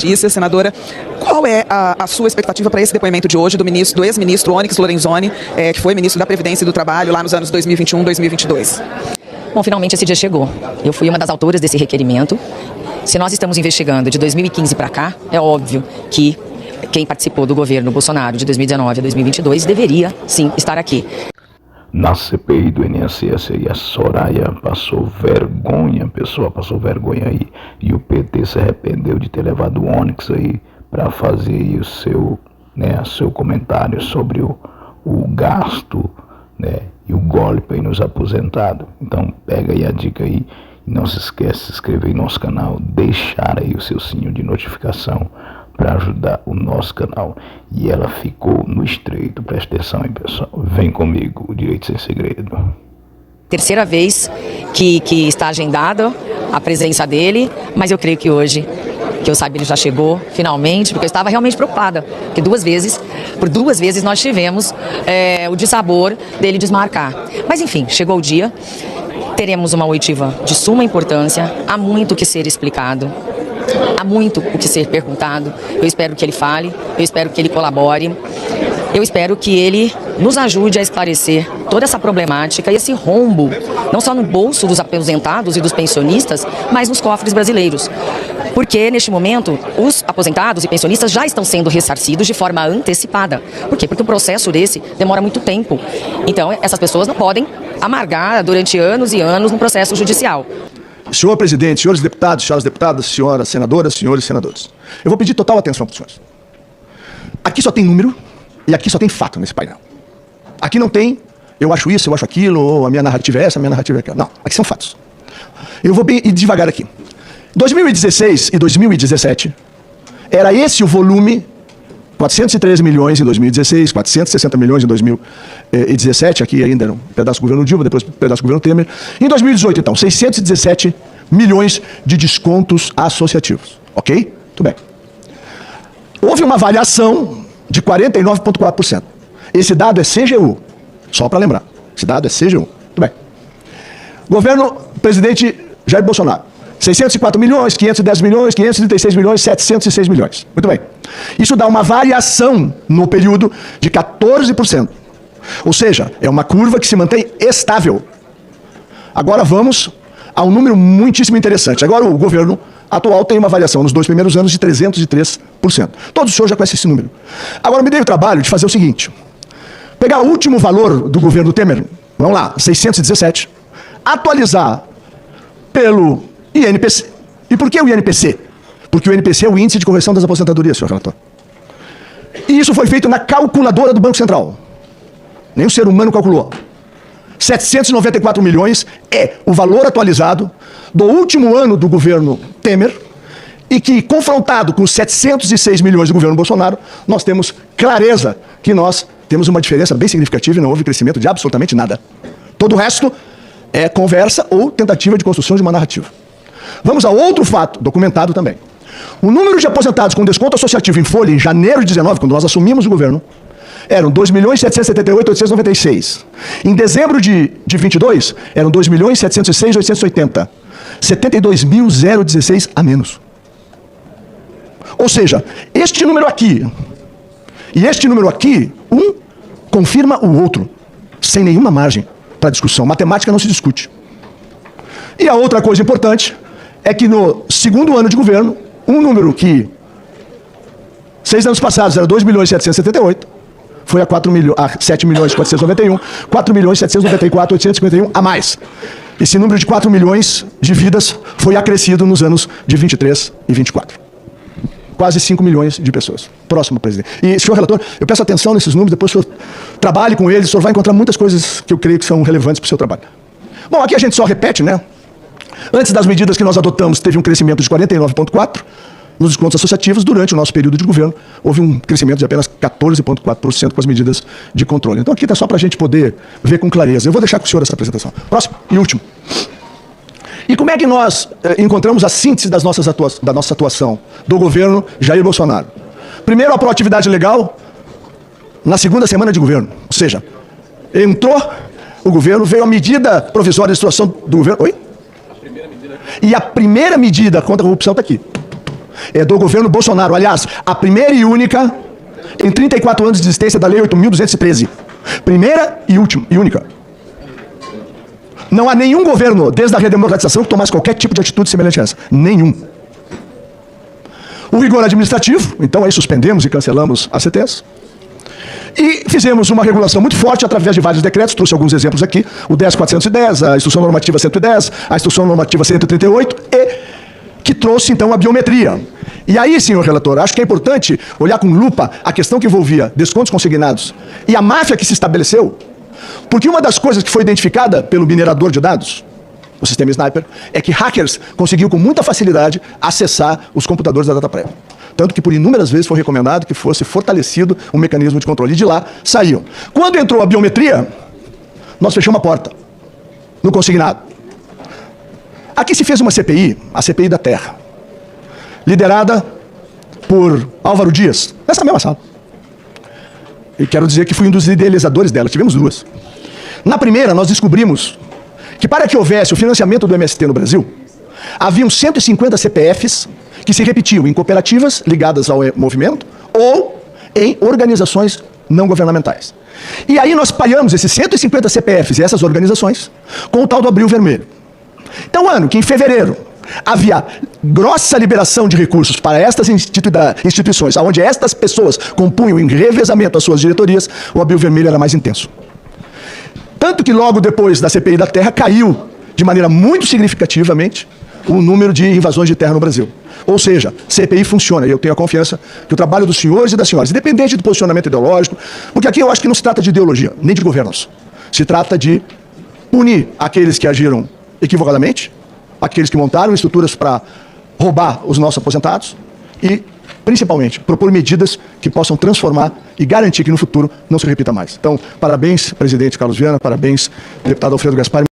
Justiça, senadora, qual é a sua expectativa para esse depoimento de hoje do ex-ministro Onyx Lorenzoni, que foi ministro da Previdência e do Trabalho lá nos anos 2021 e 2022? Bom, finalmente esse dia chegou. Eu fui uma das autoras desse requerimento. Se nós estamos investigando de 2015 para cá, é óbvio que quem participou do governo Bolsonaro de 2019 a 2022 deveria, sim, estar aqui. Na CPI do INSS aí, a Soraya passou vergonha, a pessoa passou vergonha aí, e o PT se arrependeu de ter levado o Onyx aí para fazer aí o seu comentário sobre o gasto, né, e o golpe aí nos aposentados. Então pega aí a dica aí, e não se esqueça de se inscrever no nosso canal, deixar aí o seu sininho de notificação para ajudar o nosso canal. E ela ficou no estreito, presta atenção aí, pessoal. Vem comigo, o Direito Sem Segredo. Terceira vez que está agendada a presença dele, mas eu creio que hoje, que eu saiba, ele já chegou, finalmente, porque eu estava realmente preocupada, porque por duas vezes nós tivemos o dissabor dele desmarcar. Mas enfim, chegou o dia, teremos uma oitiva de suma importância, há muito que ser explicado. Há muito o que ser perguntado. Eu espero que ele fale, eu espero que ele colabore, eu espero que ele nos ajude a esclarecer toda essa problemática e esse rombo, não só no bolso dos aposentados e dos pensionistas, mas nos cofres brasileiros. Porque, neste momento, os aposentados e pensionistas já estão sendo ressarcidos de forma antecipada. Por quê? Porque o processo desse demora muito tempo. Então, essas pessoas não podem amargar durante anos e anos no processo judicial. Senhor presidente, senhores deputados, senhoras deputadas, senhoras senadoras, senhores senadores. Eu vou pedir total atenção para os senhores. Aqui só tem número e aqui só tem fato nesse painel. Aqui não tem, eu acho isso, eu acho aquilo, ou a minha narrativa é essa, a minha narrativa é aquela. Não, aqui são fatos. Eu vou bem devagar aqui. 2016 e 2017, era esse o volume, 413 milhões em 2016, 460 milhões em 2017, aqui ainda era um pedaço do governo Dilma, depois um pedaço do governo Temer. Em 2018, então, 617 milhões de descontos associativos. Ok? Tudo bem. Houve uma variação de 49,4%. Esse dado é CGU, só para lembrar. Esse dado é CGU. Tudo bem. Governo presidente Jair Bolsonaro. 604 milhões, 510 milhões, 536 milhões, 706 milhões. Muito bem. Isso dá uma variação no período de 14%. Ou seja, é uma curva que se mantém estável. Agora vamos a um número muitíssimo interessante. Agora o governo atual tem uma variação nos 2 primeiros anos de 303%. Todos os senhores já conhecem esse número. Agora me dei o trabalho de fazer o seguinte. Pegar o último valor do governo Temer, vamos lá, 617, atualizar pelo INPC. E por que o INPC? Porque o INPC é o Índice de Correção das Aposentadorias, senhor relator. E isso foi feito na calculadora do Banco Central. Nem o ser humano calculou. 794 milhões é o valor atualizado do último ano do governo Temer e que, confrontado com os 706 milhões do governo Bolsonaro, nós temos clareza que nós temos uma diferença bem significativa e não houve crescimento de absolutamente nada. Todo o resto é conversa ou tentativa de construção de uma narrativa. Vamos a outro fato, documentado também. O número de aposentados com desconto associativo em folha em janeiro de 19, quando nós assumimos o governo, eram 2.778.896. Em dezembro de 22, eram 2.706.880. 72.016 a menos. Ou seja, este número aqui e este número aqui, um confirma o outro, sem nenhuma margem para discussão. Matemática não se discute. E a outra coisa importante é que no segundo ano de governo, um número que 6 anos passados era 2.778, foi a 7.491, 4.794.851 a mais. Esse número de 4 milhões de vidas foi acrescido nos anos de 23 e 24. Quase 5 milhões de pessoas. Próximo, presidente. E, senhor relator, eu peço atenção nesses números, depois o senhor trabalhe com eles, o senhor vai encontrar muitas coisas que eu creio que são relevantes para o seu trabalho. Bom, aqui a gente só repete, né? Antes das medidas que nós adotamos, teve um crescimento de 49,4% nos descontos associativos. Durante o nosso período de governo, houve um crescimento de apenas 14,4% com as medidas de controle. Então aqui está só para a gente poder ver com clareza. Eu vou deixar com o senhor essa apresentação. Próximo e último. E como é que nós encontramos a síntese da nossa atuação do governo Jair Bolsonaro? Primeiro, a proatividade legal na segunda semana de governo. Ou seja, entrou o governo, veio a medida provisória de situação do governo. Oi? E a primeira medida contra a corrupção está aqui. é do governo Bolsonaro. Aliás, a primeira e única em 34 anos de existência da Lei 8.213. Primeira e única. Não há nenhum governo, desde a redemocratização, que tomasse qualquer tipo de atitude semelhante a essa. Nenhum. O rigor administrativo, então aí suspendemos e cancelamos as CTs. E fizemos uma regulação muito forte através de vários decretos, trouxe alguns exemplos aqui, o 10.410, a Instrução Normativa 110, a Instrução Normativa 138, que trouxe então a biometria. E aí, senhor relator, acho que é importante olhar com lupa a questão que envolvia descontos consignados e a máfia que se estabeleceu, porque uma das coisas que foi identificada pelo minerador de dados, o sistema Sniper, é que hackers conseguiam com muita facilidade acessar os computadores da DataPrev. Tanto que por inúmeras vezes foi recomendado que fosse fortalecido o mecanismo de controle. E de lá saíam. Quando entrou a biometria, nós fechamos a porta no consignado. Aqui se fez uma CPI, a CPI da Terra, liderada por Álvaro Dias, nessa mesma sala. E quero dizer que fui um dos idealizadores dela, tivemos duas. Na primeira, nós descobrimos que para que houvesse o financiamento do MST no Brasil, haviam 150 CPFs que se repetiam em cooperativas ligadas ao movimento ou em organizações não governamentais. E aí nós palhamos esses 150 CPFs e essas organizações com o tal do Abril Vermelho. Então, ano que em fevereiro havia grossa liberação de recursos para estas instituições, onde estas pessoas compunham em revezamento as suas diretorias, o Abril Vermelho era mais intenso. Tanto que logo depois da CPI da Terra caiu de maneira muito significativamente o número de invasões de terra no Brasil. Ou seja, CPI funciona, e eu tenho a confiança que o trabalho dos senhores e das senhoras, independente do posicionamento ideológico, porque aqui eu acho que não se trata de ideologia, nem de governos. Se trata de punir aqueles que agiram equivocadamente, aqueles que montaram estruturas para roubar os nossos aposentados e, principalmente, propor medidas que possam transformar e garantir que no futuro não se repita mais. Então, parabéns, presidente Carlos Viana, parabéns, deputado Alfredo Gaspar.